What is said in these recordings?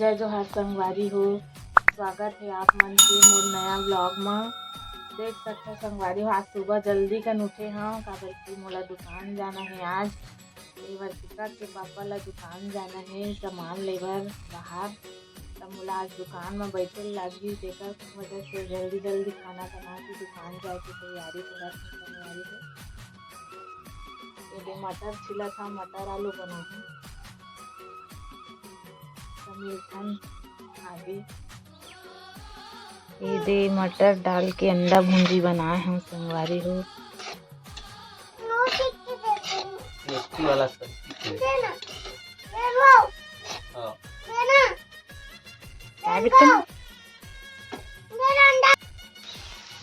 जय जोहार संगवारी हो। स्वागत है आप मन के मोर नया ब्लॉग में। देख सकते संगवारी हो, आज सुबह जल्दी कन उठे हाँ, काबर की मोला दुकान जाना है। आज वर्तिका के पापा ला दुकान जाना है सामान लेबर बाहर, तब मोला आज दुकान में बैठे लगी। तेकर वजह से जल्दी जल्दी खाना बना के दुकान जाए की तैयारी करत संगवारी हो। ये मटर छिला था, मटर आलू बना है मिल्टन आदि। ये दे मटर डाल के अंडा भुंजी बनाए हैं संगवारी हो। वाला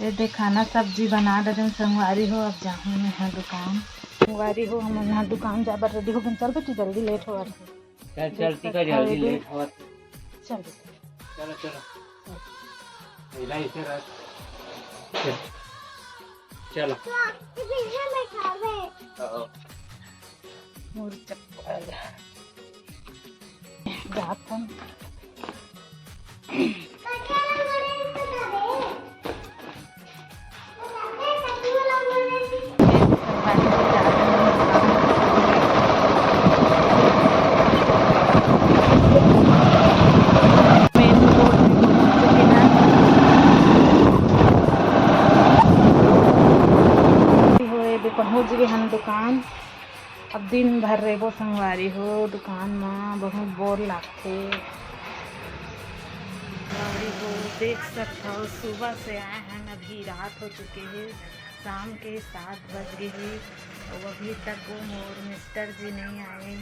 ये दे खाना सब्जी बना दे संगवारी हो। अब जाऊँ मैं यहाँ दुकान संगवारी हो, हम यहाँ दुकान जाकर रेडी हो। चल बेटी जल्दी लेट हो रहा है। चल टिका जल्दी लेट हो। चल चलो चलो इसे रख चलो मोर चप्पल जात हम पहुँच गए हम दुकान। अब दिन भर रेबो संगवारी हो दुकान में, बहुत बोर लगते हो। देख सकते हो सुबह से आए हैं, अभी रात हो चुके हैं, शाम के 7 बज गए हैं और अभी तक वो मोर मिस्टर जी नहीं आए।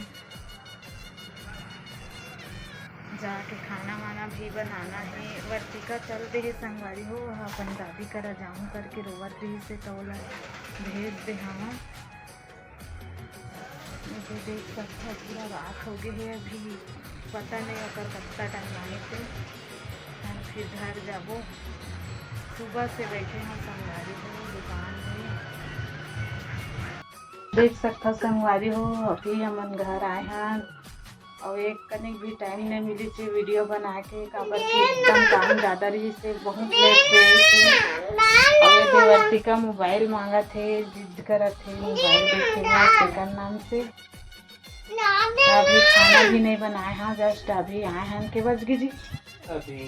जाके खाना वाना भी बनाना है। वर्तिका चलते है संगवारी हो, अपन दादी करा जाऊँ करके रोवर रही से तोला भेज दे। हाँ मुझे देख सकते पूरा रात हो गई है, अभी पता नहीं अगर कितना टाइम आने से हम फिर घर जाबो। सुबह से बैठे हैं संगवारी हो दुकान में। देख सकते संगवारी हो, अभी हम घर आए हैं और एक कनिक भी टाइम नहीं मिली थी वीडियो बना के, काबर की एकदम काम ज़्यादा रही से बहुत लेट से। और वर्तिका मोबाइल मांगा थे, जिद करा थे मोबाइल देखेगा सेकंड नाम से। अभी खाना भी नहीं बनाए हैं, जस्ट अभी आए हैं। के बज गई जी? अभी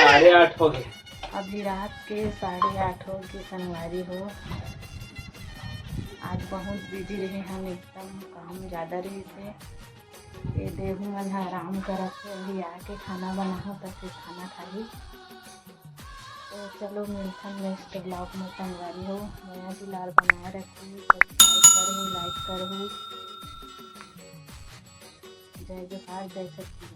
8:30 हो गए। अभी रात के 8:30 हो गए संगवारी हो। आज बहुत बिजी रहे हम, एकदम काम ज़्यादा रही से। ये देहू मन आराम करा थे, अभी आके खाना बना तब फिर खाना खाई। तो चलो मिलते हैं नेक्स्ट ब्लॉग में संगवारी हो। नया फिलहाल बनाए रखी, सब्सक्राइब करो, लाइक करो। जय जोहार, जय सच्ची।